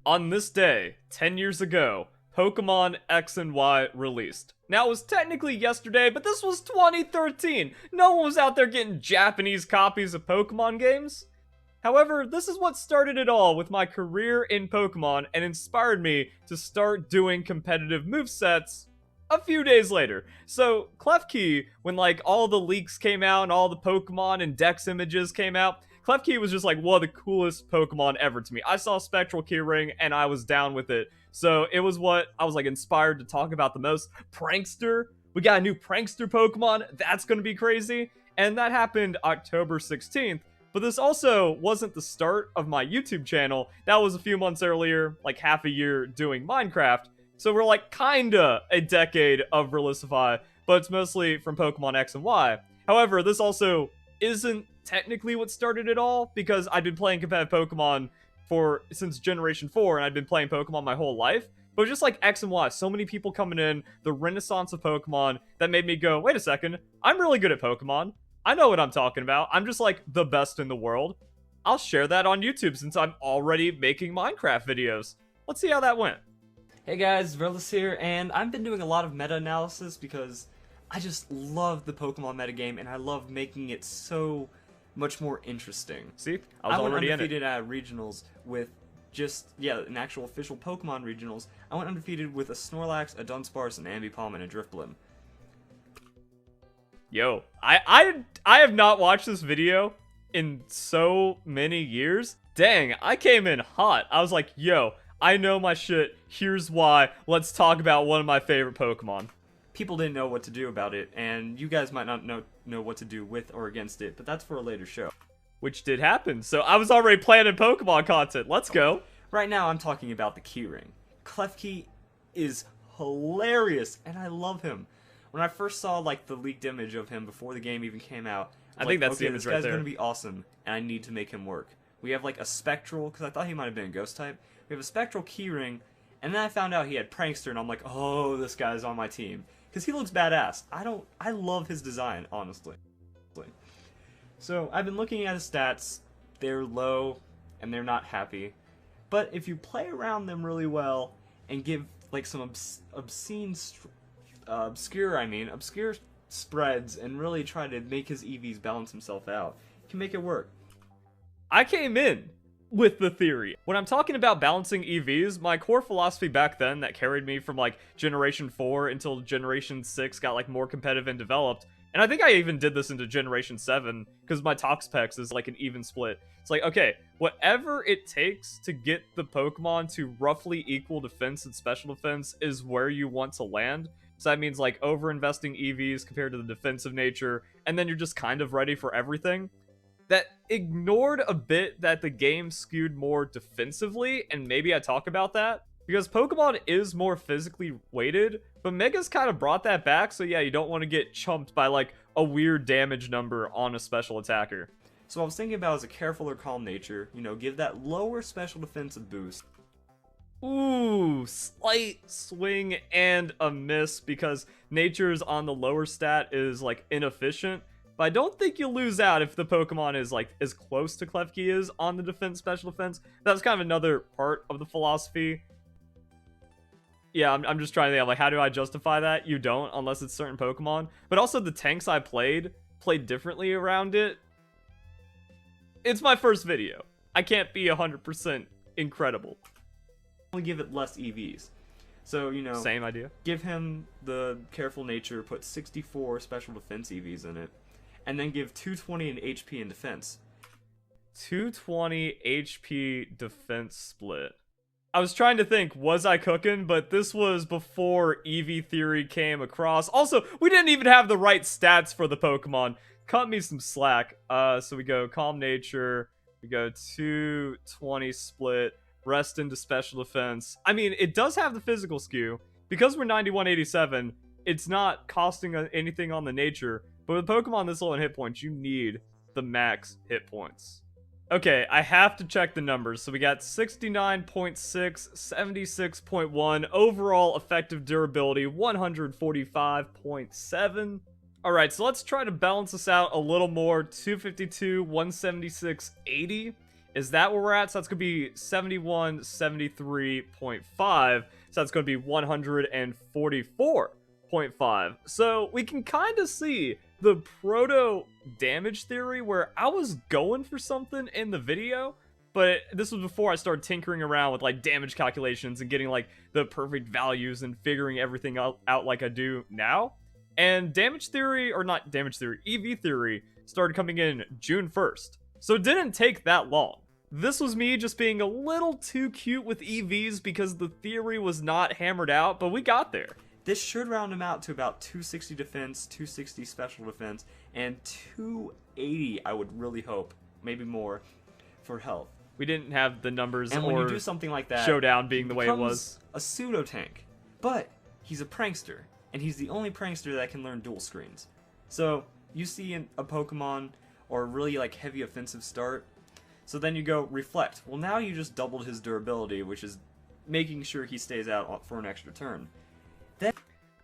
On this day, 10 years ago, Pokemon X and Y released. Now, it was technically yesterday, but this was 2013. No one was out there getting Japanese copies of Pokemon games. However, this is what started it all with my career in Pokemon and inspired me to start doing competitive movesets a few days later. So, Klefki, when like all the leaks came out and all the Pokemon and Dex images came out, Klefki was just like one of the coolest Pokemon ever to me. I saw Spectral Keyring and I was down with it. So it was what I was like inspired to talk about the most. Prankster. We got a new Prankster Pokemon. That's going to be crazy. And that happened October 16th. But this also wasn't the start of my YouTube channel. That was a few months earlier, like half a year doing Minecraft. So we're like kinda a decade of Verlisify, but it's mostly from Pokemon X and Y. However, this also isn't technically what started it all, because I've been playing competitive Pokemon since Generation 4, and I've been playing Pokemon my whole life. But just like X and Y, so many people coming in, the renaissance of Pokemon, that made me go, wait a second, I'm really good at Pokemon. I know what I'm talking about. I'm just like the best in the world. I'll share that on YouTube since I'm already making Minecraft videos. Let's see how that went. Hey guys, Verlis here, and I've been doing a lot of meta-analysis because I just love the Pokemon metagame and I love making it so much more interesting. See? I was already in it. I went undefeated at regionals with an actual official Pokemon regionals. I went undefeated with a Snorlax, a Dunsparce, an Ambipom, and a Drifblim. Yo, I have not watched this video in so many years. Dang, I came in hot. I was like, yo, I know my shit. Here's why. Let's talk about one of my favorite Pokemon. People didn't know what to do about it, and you guys might not know what to do with or against it, but that's for a later show. Which did happen, so I was already planning Pokemon content. Let's go. Right now, I'm talking about the Keyring. Klefki is hilarious, and I love him. When I first saw like the leaked image of him before the game even came out, I think that's the image right there. This guy's gonna be awesome, and I need to make him work. We have like a Spectral, because I thought he might have been a Ghost type. We have a Spectral Keyring, and then I found out he had Prankster, and I'm like, oh, this guy's on my team. Because he looks badass. I love his design, honestly. So, I've been looking at his stats. They're low, and they're not happy. But if you play around them really well, and give, like, some obscure spreads, and really try to make his EVs balance himself out, you can make it work. I came in with the theory. When I'm talking about balancing EVs, my core philosophy back then that carried me from like Generation 4 until Generation 6 got like more competitive and developed, and I think I even did this into Generation 7 because my Toxapex is like an even split. It's like, okay, whatever it takes to get the Pokemon to roughly equal defense and special defense is where you want to land. So that means like over-investing EVs compared to the defensive nature, and then you're just kind of ready for everything. That ignored a bit that the game skewed more defensively, and maybe I talk about that, because Pokemon is more physically weighted, but Mega's kind of brought that back, so yeah, you don't want to get chumped by like a weird damage number on a special attacker. So what I was thinking about is a careful or calm nature, you know, give that lower special defense a boost. Ooh, slight swing and a miss, because nature's on the lower stat is like inefficient. But I don't think you'll lose out if the Pokemon is like as close to Klefki is on the defense, special defense. That's kind of another part of the philosophy. Yeah, I'm just trying to think, like, how do I justify that? You don't, unless it's certain Pokemon. But also the tanks I played differently around it. It's my first video. I can't be 100% incredible. Only give it less EVs. So, you know, same idea. Give him the careful nature, put 64 special defense EVs in it. And then give 220 in HP and defense. 220 HP defense split. I was trying to think, was I cooking? But this was before EV theory came across. Also, we didn't even have the right stats for the Pokemon. Cut me some slack. So we go calm nature. We go 220 split. Rest into special defense. I mean, it does have the physical skew. Because we're 9187, it's not costing anything on the nature. But with Pokemon this low in hit points, you need the max hit points. Okay, I have to check the numbers. So we got 69.6, 76.1, overall effective durability, 145.7. Alright, so let's try to balance this out a little more. 252, 176, 80. Is that where we're at? So that's going to be 71, 73.5. So that's going to be 144.5. So we can kind of see the proto damage theory where I was going for something in the video, but this was before I started tinkering around with like damage calculations and getting like the perfect values and figuring everything out like I do now. And damage theory, or not damage theory, EV theory started coming in June 1st. So it didn't take that long. This was me just being a little too cute with EVs because the theory was not hammered out, but we got there. This should round him out to about 260 defense, 260 special defense, and 280, I would really hope, maybe more, for health. We didn't have the numbers and or when you do something like that, Showdown being the way it was. A pseudo tank, but he's a prankster, and he's the only prankster that can learn dual screens. So you see a Pokemon or a really like heavy offensive start, so then you go reflect. Well, now you just doubled his durability, which is making sure he stays out for an extra turn. Then,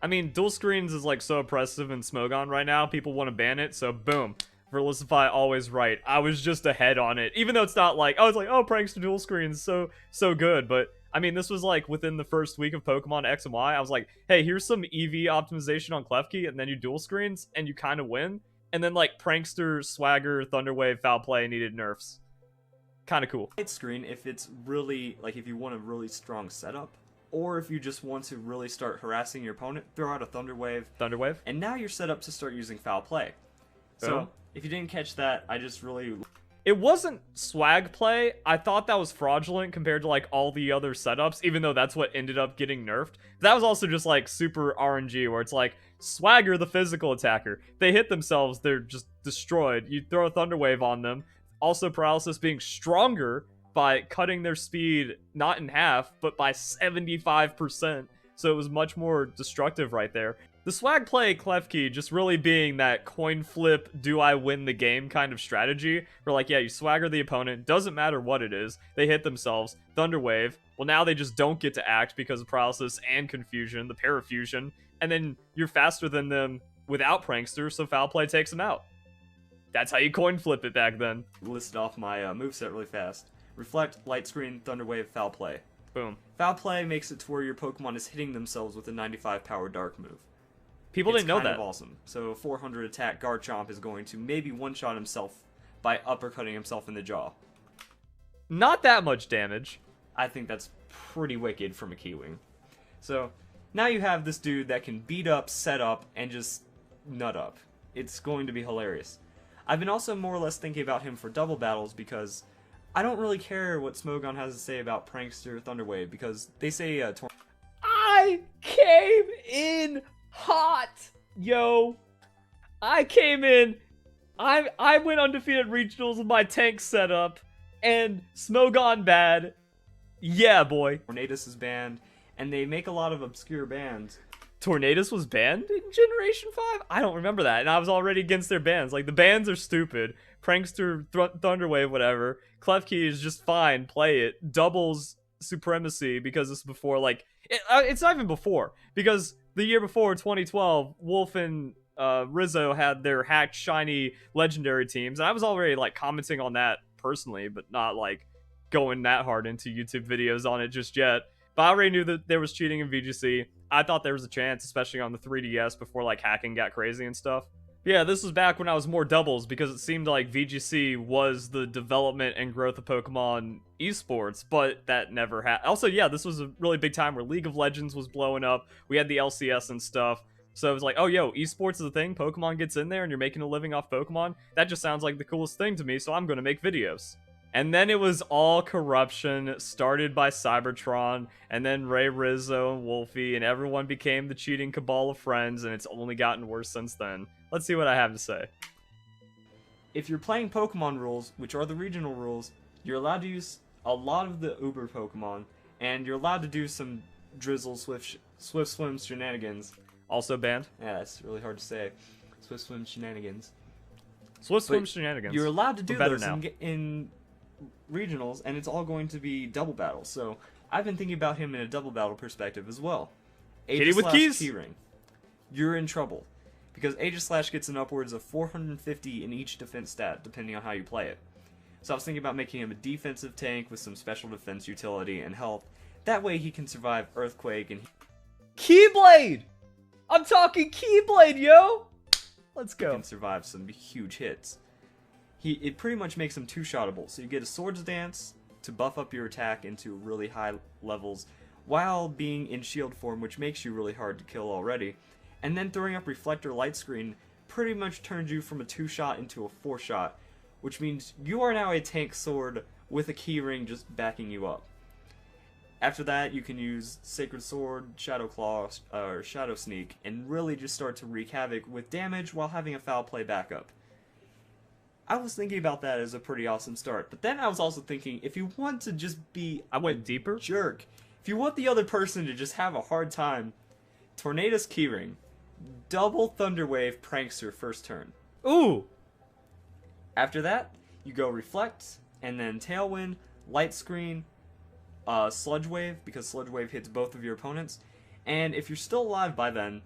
I mean, dual screens is like so oppressive in Smogon right now. People want to ban it, so boom. Verlisify always right. I was just ahead on it, even though it's not like I was like, oh, prankster dual screens, so good. But I mean, this was like within the first week of Pokemon X and Y. I was like, hey, here's some EV optimization on Klefki, and then you dual screens, and you kind of win. And then like prankster, swagger, thunderwave, foul play needed nerfs. Kind of cool. Light screen, if it's really like if you want a really strong setup, or if you just want to really start harassing your opponent, throw out a thunderwave. Thunderwave. And now you're set up to start using foul play. So if you didn't catch that, I just really. It wasn't swag play. I thought that was fraudulent compared to like all the other setups, even though that's what ended up getting nerfed. That was also just like super RNG where it's like swagger the physical attacker. They hit themselves, they're just destroyed. You throw a thunder wave on them. Also paralysis being stronger by cutting their speed not in half, but by 75%. So it was much more destructive right there. The swag play Klefki just really being that coin flip, do I win the game kind of strategy. Where like, yeah, you swagger the opponent, doesn't matter what it is, they hit themselves, Thunder Wave. Well, now they just don't get to act because of paralysis and confusion, the parafusion, and then you're faster than them without Prankster, so foul play takes them out. That's how you coin flip it back then. Listed off my moveset really fast. Reflect, Light Screen, Thunder Wave, Foul Play. Boom. Foul Play makes it to where your Pokemon is hitting themselves with a 95 power Dark move. People didn't know that. It's kind of awesome. So 400 attack Garchomp is going to maybe one-shot himself by uppercutting himself in the jaw. Not that much damage. I think that's pretty wicked from a Keywing. So now you have this dude that can beat up, set up, and just nut up. It's going to be hilarious. I've been also more or less thinking about him for double battles because I don't really care what Smogon has to say about Prankster Thunderwave because they say I came in hot, yo. I came in. I went undefeated regionals with my tank setup, and Smogon bad. Yeah, boy. Tornadus is banned, and they make a lot of obscure bans. Tornadus was banned in Generation 5? I don't remember that, and I was already against their bans. Like, the bans are stupid. Prankster, Thunderwave, whatever. Klefki is just fine, play it. Doubles Supremacy, because it's before, like... it's not even before, because the year before, 2012, Wolf and Rizzo had their hacked shiny legendary teams, and I was already, like, commenting on that personally, but not, like, going that hard into YouTube videos on it just yet. But I already knew that there was cheating in VGC. I thought there was a chance, especially on the 3DS before like hacking got crazy and stuff. Yeah, this was back when I was more doubles because it seemed like VGC was the development and growth of Pokemon esports, but that never happened. Also, yeah, this was a really big time where League of Legends was blowing up. We had the LCS and stuff. So it was like, oh, yo, esports is a thing. Pokemon gets in there and you're making a living off Pokemon. That just sounds like the coolest thing to me, so I'm going to make videos. And then it was all corruption, started by Cybertron, and then Ray Rizzo and Wolfie, and everyone became the cheating cabal of friends, and it's only gotten worse since then. Let's see what I have to say. If you're playing Pokemon rules, which are the regional rules, you're allowed to use a lot of the Uber Pokemon, and you're allowed to do some Drizzle, Swift Swim shenanigans. Also banned? Yeah, it's really hard to say. Swift Swim shenanigans. Swift Swim shenanigans. You're allowed to do those now. in regionals, and it's all going to be double battles. So I've been thinking about him in a double battle perspective as well. Kitty with keys. Keyring. You're in trouble because Aegislash gets an upwards of 450 in each defense stat, depending on how you play it. So I was thinking about making him a defensive tank with some special defense utility and health. That way he can survive Earthquake and Keyblade! I'm talking Keyblade, yo! Let's he go. can survive some huge hits. It pretty much makes him two-shottable. So you get a Swords Dance to buff up your attack into really high levels while being in shield form, which makes you really hard to kill already. And then throwing up Reflector Light Screen pretty much turns you from a 2-shot into a 4-shot, which means you are now a tank sword with a keyring just backing you up. After that, you can use Sacred Sword, Shadow Claw, or Shadow Sneak, and really just start to wreak havoc with damage while having a foul play backup. I was thinking about that as a pretty awesome start, but then I was also thinking, if you want to just be I went deeper. jerk, if you want the other person to just have a hard time, Tornadus Keyring, double Thunderwave Prankster first turn. Ooh! After that, you go Reflect, and then Tailwind, Light Screen, Sludge Wave, because Sludge Wave hits both of your opponents. And if you're still alive by then,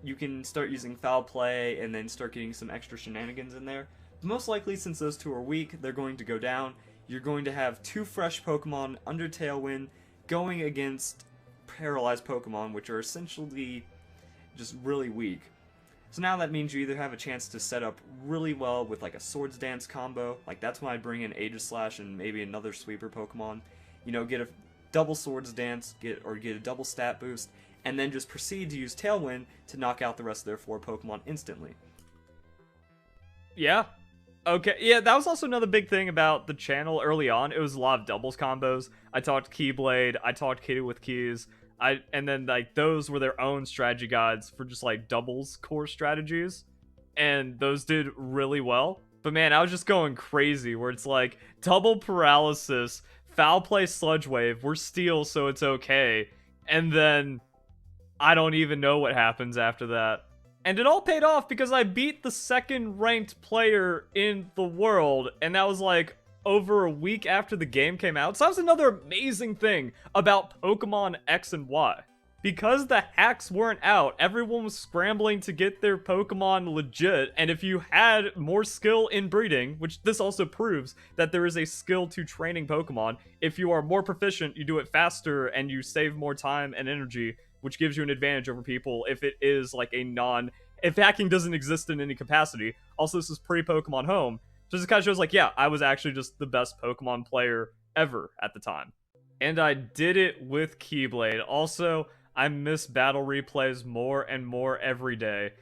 you can start using Foul Play and then start getting some extra shenanigans in there. But most likely, since those two are weak, they're going to go down. You're going to have 2 fresh Pokemon under Tailwind going against paralyzed Pokemon, which are essentially just really weak. So now that means you either have a chance to set up really well with like a Swords Dance combo, like that's when I bring in Aegislash and maybe another sweeper Pokemon, you know, get a double Swords Dance, get a double stat boost, and then just proceed to use Tailwind to knock out the rest of their 4 Pokemon instantly. Yeah. Okay, yeah, that was also another big thing about the channel early on. It was a lot of doubles combos. I talked Keyblade, I talked Kitty with Keys, and then like those were their own strategy guides for just like doubles core strategies, and those did really well. But man, I was just going crazy where it's like double paralysis, foul play Sludge Wave, we're steel so it's okay, and then I don't even know what happens after that. And it all paid off because I beat the 2nd ranked player in the world, and that was like over a week after the game came out. So that was another amazing thing about Pokemon X and Y. Because the hacks weren't out, everyone was scrambling to get their Pokemon legit, and if you had more skill in breeding, which this also proves that there is a skill to training Pokemon, if you are more proficient, you do it faster, and you save more time and energy, which gives you an advantage over people if it is like if hacking doesn't exist in any capacity. Also, this is pre-Pokemon Home, so this kind of shows like, yeah, I was actually just the best Pokemon player ever at the time. And I did it with Keyblade. Also, I miss battle replays more and more every day.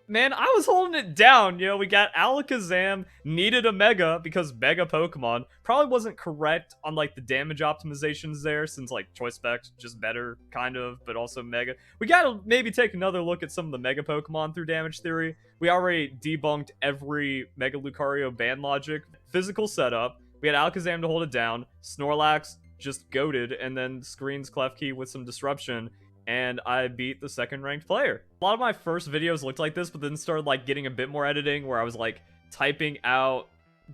Man, I was holding it down, you know, we got Alakazam, needed a Mega, because Mega Pokemon probably wasn't correct on, like, the damage optimizations there, since, like, Choice Specs just better, kind of, but also Mega. We gotta maybe take another look at some of the Mega Pokemon through damage theory. We already debunked every Mega Lucario ban logic. Physical setup, we had Alakazam to hold it down, Snorlax just goated, and then screens Klefki with some disruption, and I beat the 2nd ranked player. A lot of my first videos looked like this, but then started like getting a bit more editing where I was like typing out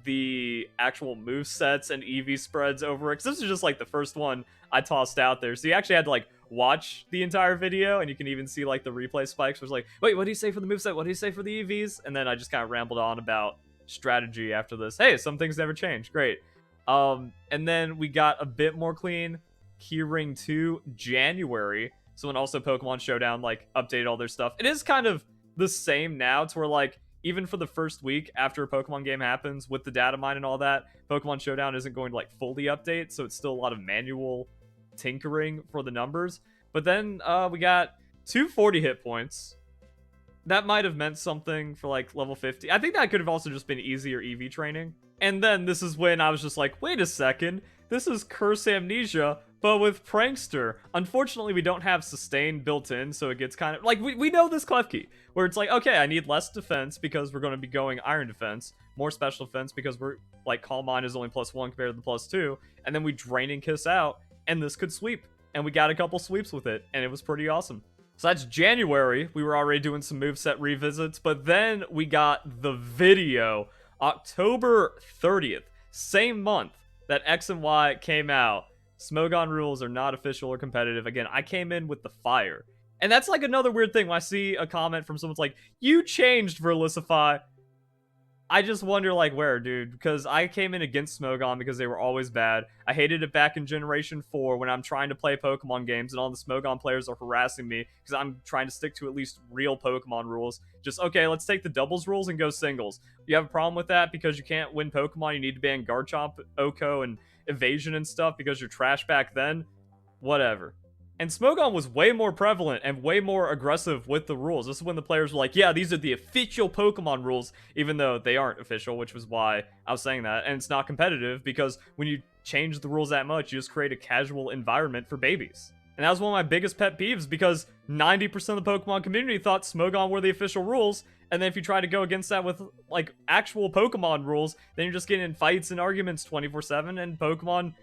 the actual move sets and EV spreads over it, because this is just like the first one I tossed out there. So you actually had to like watch the entire video, and you can even see like the replay spikes where it's like, wait, what do you say for the moveset? What do you say for the EVs? And then I just kind of rambled on about strategy after this. Hey, some things never change. Great. And then we got a bit more clean Keyring 2 January. So when also Pokemon Showdown like updated all their stuff. It is kind of the same now to where like even for the first week after a Pokemon game happens with the data mine and all that, Pokemon Showdown isn't going to like fully update, so it's still a lot of manual tinkering for the numbers. But then we got 240 hit points. That might have meant something for like level 50. I think that could have also just been easier EV training. And then this is when I was just like, wait a second, this is Curse Amnesia, but with Prankster. Unfortunately, we don't have Sustain built in, so it gets kind of... Like, we know this Klefki, where it's like, okay, I need less defense because we're going to be going Iron Defense, more special defense because we're, like, Calm Mind is only +1 compared to the +2, and then we Draining Kiss out, and this could sweep. And we got a couple sweeps with it, and it was pretty awesome. So that's January. We were already doing some moveset revisits, but then we got the video, October 30th, same month that X and Y came out. Smogon rules are not official or competitive. Again, I came in with the fire. And that's like another weird thing when I see a comment from someone's like, you changed Verlisify. I just wonder, like, where, dude? Because I came in against Smogon because they were always bad. I hated it back in Generation 4 when I'm trying to play Pokemon games and all the Smogon players are harassing me because I'm trying to stick to at least real Pokemon rules. Just, okay, let's take the doubles rules and go singles. You have a problem with that because you can't win Pokemon, you need to ban Garchomp, Oko, and Evasion and stuff because you're trash back then? Whatever. And Smogon was way more prevalent and way more aggressive with the rules. This is when the players were like, yeah, these are the official Pokemon rules, even though they aren't official, which was why I was saying that. And it's not competitive because when you change the rules that much, you just create a casual environment for babies. And that was one of my biggest pet peeves because 90% of the Pokemon community thought Smogon were the official rules. And then if you try to go against that with, like, actual Pokemon rules, then you're just getting in fights and arguments 24/7, and Pokemon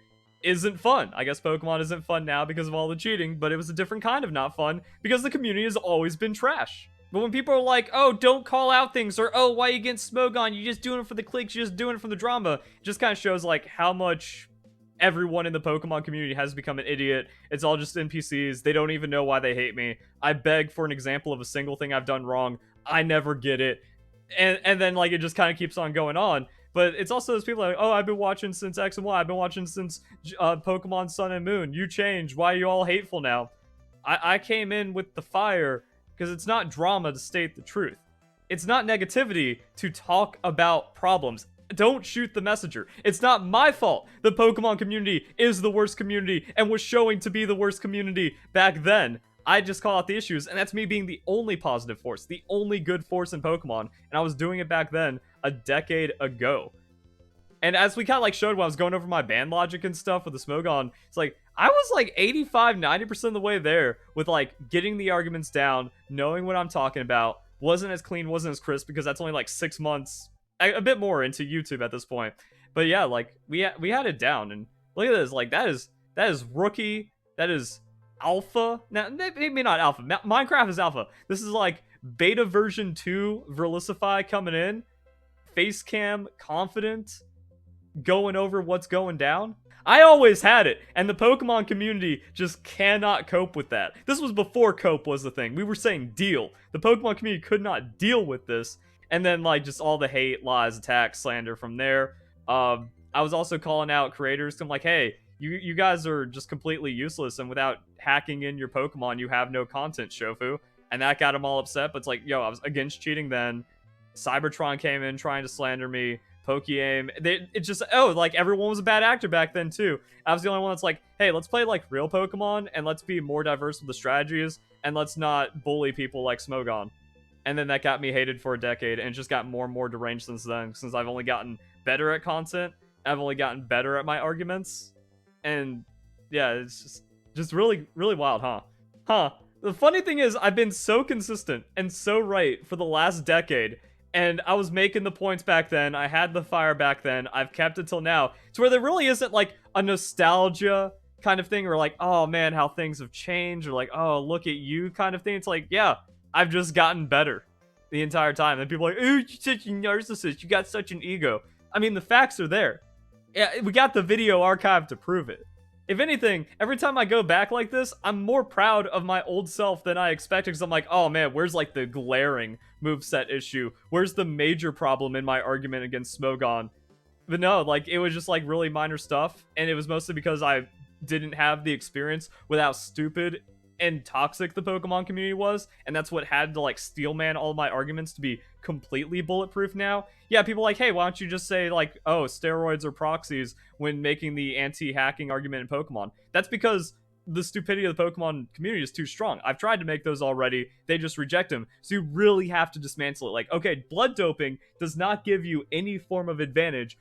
isn't fun. I guess Pokemon isn't fun now because of all the cheating, but it was a different kind of not fun because the community has always been trash. But when people are like, oh, don't call out things, or oh, why are you against Smogon? You're just doing it for the clicks, you're just doing it for the drama. It just kind of shows like how much everyone in the Pokemon community has become an idiot. It's all just NPCs. They don't even know why they hate me. I beg for an example of a single thing I've done wrong. I never get it. And then like it just kind of keeps on going on. But it's also those people like, oh, I've been watching since X and Y. I've been watching since Pokemon Sun and Moon. You changed. Why are you all hateful now? I came in with the fire because it's not drama to state the truth. It's not negativity to talk about problems. Don't shoot the messenger. It's not my fault the Pokemon community is the worst community and was showing to be the worst community back then. I just call out the issues, and that's me being the only positive force, the only good force in Pokemon, and I was doing it back then a decade ago. And as we kind of like showed when I was going over my ban logic and stuff with the Smogon, it's like, I was like 85-90% of the way there with like getting the arguments down, knowing what I'm talking about, wasn't as clean, wasn't as crisp, because that's only like 6 months, a bit more into YouTube at this point. But yeah, like, we had it down, and look at this, like, that is rookie, that is alpha. Now, maybe not alpha. Minecraft is alpha. This is like beta version 2 Verlisify coming in. Face cam, confident, going over what's going down. I always had it, and the Pokemon community just cannot cope with that. This was before cope was the thing. We were saying deal. The Pokemon community could not deal with this, and then like just all the hate, lies, attacks, slander from there. I was also calling out creators. I'm like, hey, you guys are just completely useless, and without hacking in your Pokemon, you have no content, Shofu. And that got them all upset, but it's like, yo, I was against cheating then. Cybertron came in trying to slander me. Pokeaim. It's just, oh, like, everyone was a bad actor back then, too. I was the only one that's like, hey, let's play, like, real Pokemon, and let's be more diverse with the strategies, and let's not bully people like Smogon. And then that got me hated for a decade, and it just got more and more deranged since then, since I've only gotten better at content. I've only gotten better at my arguments. And yeah, it's just really, really wild, huh? The funny thing is, I've been so consistent and so right for the last decade, and I was making the points back then, I had the fire back then, I've kept it till now, to where there really isn't like a nostalgia kind of thing, or like, oh man, how things have changed, or like, oh, look at you kind of thing. It's like, yeah, I've just gotten better the entire time. And people are like, oh, you're such a narcissist, you got such an ego. I mean, the facts are there. Yeah, we got the video archive to prove it. If anything, every time I go back like this, I'm more proud of my old self than I expected, because I'm like, oh man, where's like the glaring moveset issue? Where's the major problem in my argument against Smogon? But no, like, it was just like really minor stuff, and it was mostly because I didn't have the experience with how stupid and toxic the Pokemon community was, and that's what had to like steelman all my arguments to be completely bulletproof now. Yeah, people are like, hey, why don't you just say like, oh, steroids or proxies when making the anti-hacking argument in Pokemon? That's because the stupidity of the Pokemon community is too strong. I've tried to make those already, they just reject them. So you really have to dismantle it. Like, okay, blood doping does not give you any form of advantage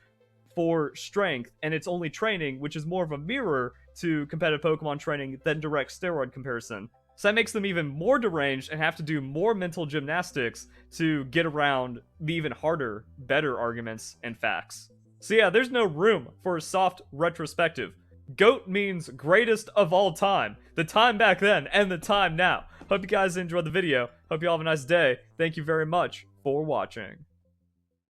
for strength, and it's only training, which is more of a mirror to competitive Pokemon training than direct steroid comparison. So that makes them even more deranged and have to do more mental gymnastics to get around the even harder, better arguments and facts. So yeah, there's no room for a soft retrospective. GOAT means greatest of all time. The time back then and the time now. Hope you guys enjoyed the video. Hope you all have a nice day. Thank you very much for watching.